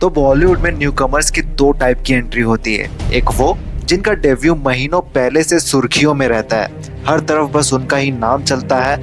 तो बॉलीवुड में न्यूकमर्स की दो टाइप की एंट्री होती है। एक वो जिनका डेब्यू महीनों पहले से सुर्खियों में रहता है, हर तरफ बस उनका ही नाम चलता है,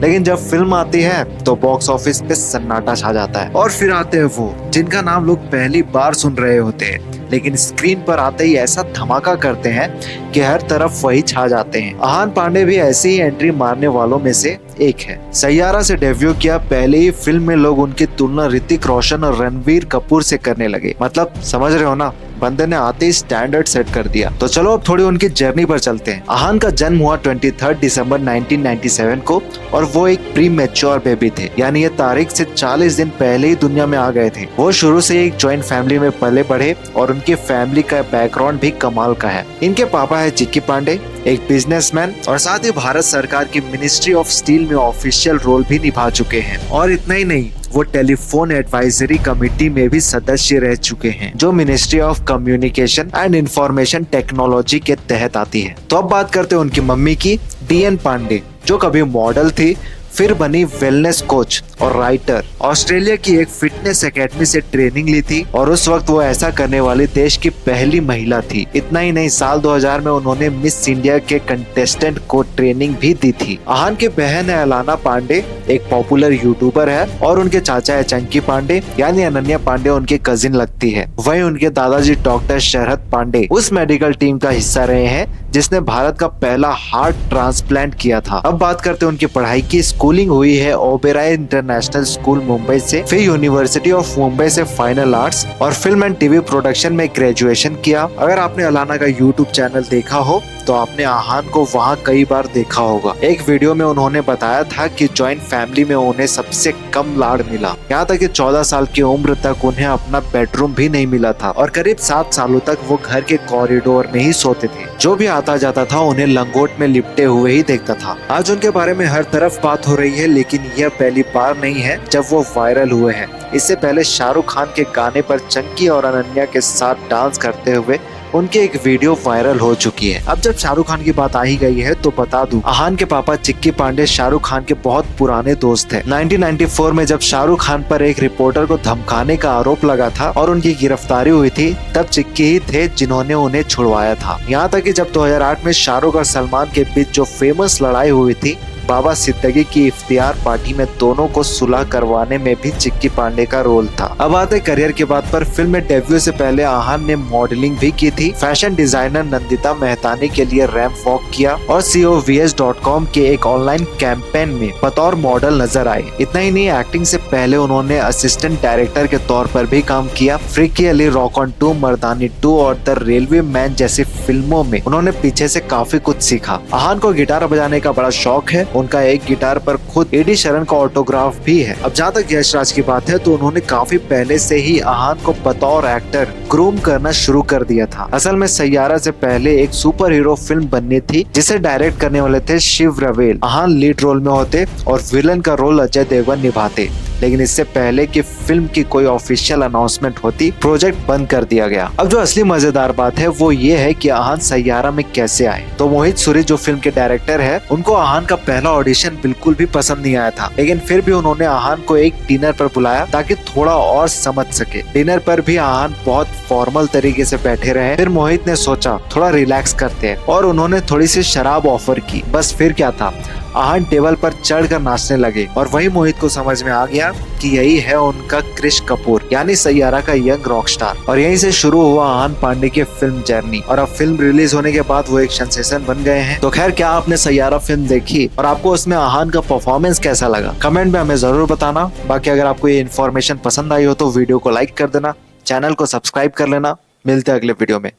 लेकिन जब फिल्म आती है तो बॉक्स ऑफिस पे सन्नाटा छा जाता है। और फिर आते हैं वो जिनका नाम लोग पहली बार सुन रहे होते हैं, लेकिन स्क्रीन पर आते ही ऐसा धमाका करते हैं कि हर तरफ वही छा जाते हैं। आहान पांडे भी ऐसी ही एंट्री मारने वालों में से एक है। सैयारा से डेब्यू किया, पहले ही फिल्म में लोग उनकी तुलना ऋतिक रोशन और रणवीर कपूर से करने लगे। मतलब समझ रहे हो ना, बंदे ने आते ही स्टैंडर्ड सेट कर दिया। तो चलो अब थोड़ी उनकी जर्नी पर चलते हैं। आहान का जन्म हुआ 23 दिसंबर 1997 को और वो एक प्री मैच्योर बेबी थे, यानी ये तारीख से 40 दिन पहले ही दुनिया में आ गए थे। वो शुरू से एक जॉइंट फैमिली में पले बढ़े और उनकी फैमिली का बैकग्राउंड भी कमाल का है। इनके पापा है चिक्की पांडे, एक बिजनेसमैन और साथ ही भारत सरकार की मिनिस्ट्री ऑफ स्टील में ऑफिशियल रोल भी निभा चुके हैं। और इतना ही नहीं, वो टेलीफोन एडवाइजरी कमेटी में भी सदस्य रह चुके हैं, जो ministry of communication and information technology के तहत आती है। तो अब बात करते हैं उनकी मम्मी की, DN पांडे, जो कभी मॉडल थी, फिर बनी वेलनेस कोच और राइटर। ऑस्ट्रेलिया की एक फिटनेस एकेडमी से ट्रेनिंग ली थी और उस वक्त वो ऐसा करने वाली देश की पहली महिला थी। इतना ही नहीं, साल 2000 में उन्होंने मिस इंडिया के कंटेस्टेंट को ट्रेनिंग भी दी थी। आहान की बहन है अलाना पांडे, एक पॉपुलर यूट्यूबर है, और उनके चाचा है चंकी पांडे, यानी अनन्या पांडे उनकी कजिन लगती है। वहीं उनके दादाजी डॉक्टर शरद पांडे उस मेडिकल टीम का हिस्सा रहे हैं जिसने भारत का पहला हार्ट ट्रांसप्लांट किया था। अब बात करते हैं उनकी पढ़ाई की। स्कूलिंग हुई है ओबेरॉय इंटरनेशनल स्कूल मुंबई से, फिर यूनिवर्सिटी ऑफ मुंबई से फाइनल आर्ट्स और फिल्म एंड टीवी प्रोडक्शन में ग्रेजुएशन किया। अगर आपने अलाना का यूट्यूब चैनल देखा हो तो आपने आहान को वहाँ कई बार देखा होगा। एक वीडियो में उन्होंने बताया था कि जॉइंट फैमिली में उन्हें सबसे कम लाड़ मिला, यहाँ तक कि 14 साल की उम्र तक उन्हें अपना बेडरूम भी नहीं मिला था और करीब 7 सालों तक वो घर के कॉरिडोर में ही सोते थे। जो भी आता जाता था उन्हें लंगोट में लिपटे हुए ही देखता था। आज उनके बारे में हर तरफ बात हो रही है, लेकिन यह पहली बार नहीं है जब वो वायरल हुए हैं। इससे पहले शाहरुख खान के गाने पर चंकी और अनन्या के साथ डांस करते हुए उनकी एक वीडियो वायरल हो चुकी है। अब जब शाहरुख खान की बात आ ही गई है तो बता दूं, आहान के पापा चिक्की पांडे शाहरुख खान के बहुत पुराने दोस्त थे। 1994 में जब शाहरुख खान पर एक रिपोर्टर को धमकाने का आरोप लगा था और उनकी गिरफ्तारी हुई थी, तब चिक्की ही थे जिन्होंने उन्हें छुड़वाया था। यहाँ तक कि जब 2008 में शाहरुख और सलमान के बीच जो फेमस लड़ाई हुई थी बाबा सिद्दीकी की इफ्तियार पार्टी में, दोनों को सुलह करवाने में भी चिक्की पांडे का रोल था। अब आते करियर की बात पर। फिल्म में डेब्यू से पहले आहान ने मॉडलिंग भी की थी। फैशन डिजाइनर नंदिता मेहतानी के लिए रैंप वॉक किया और COVS.com के एक ऑनलाइन कैंपेन में बतौर मॉडल नजर आए। इतना ही नहीं, एक्टिंग से पहले उन्होंने असिस्टेंट डायरेक्टर के तौर पर भी काम किया। फ्रीकी अली, रॉक ऑन 2, मर्दानी 2 और द रेलवे मैन जैसी फिल्मों में उन्होंने पीछे से काफी कुछ सीखा। आहान को गिटार बजाने का बड़ा शौक है। उनका एक गिटार पर खुद एडी शरण का ऑटोग्राफ भी है। अब जहाँ तक यश राज की बात है तो उन्होंने काफी पहले से ही आहान को बतौर एक्टर ग्रूम करना शुरू कर दिया था। असल में सैयारा से पहले एक सुपर हीरो फिल्म बननी थी जिसे डायरेक्ट करने वाले थे शिव रवेल। आहान लीड रोल में होते और विलन का रोल अजय देवगन निभाते, लेकिन इससे पहले कि फिल्म की कोई ऑफिशियल अनाउंसमेंट होती, प्रोजेक्ट बंद कर दिया गया। अब जो असली मजेदार बात है वो ये है कि आहान सैयारा में कैसे आए। तो मोहित सूरी जो फिल्म के डायरेक्टर है, उनको आहान का पहला ऑडिशन बिल्कुल भी पसंद नहीं आया था, लेकिन फिर भी उन्होंने आहान को एक डिनर पर बुलाया ताकि थोड़ा और समझ सके। डिनर पर भी आहान बहुत फॉर्मल तरीके से बैठे रहे। फिर मोहित ने सोचा थोड़ा रिलैक्स करते हैं और उन्होंने थोड़ी सी शराब ऑफर की। बस फिर क्या था, आहान टेबल पर चढ़कर नाचने लगे और वही मोहित को समझ में आ गया कि यही है उनका क्रिश कपूर, यानी सैयारा का यंग रॉक स्टार। और यहीं से शुरू हुआ आहान पांडे की फिल्म जर्नी और अब फिल्म रिलीज होने के बाद वो एक सेंसेशन बन गए हैं। तो खैर, क्या आपने सैयारा फिल्म देखी और आपको उसमें आहान का परफॉर्मेंस कैसा लगा? कमेंट में हमें जरूर बताना। बाकी अगर आपको ये इन्फॉर्मेशन पसंद आई हो तो वीडियो को लाइक कर देना, चैनल को सब्सक्राइब कर लेना। मिलते हैं अगले वीडियो में।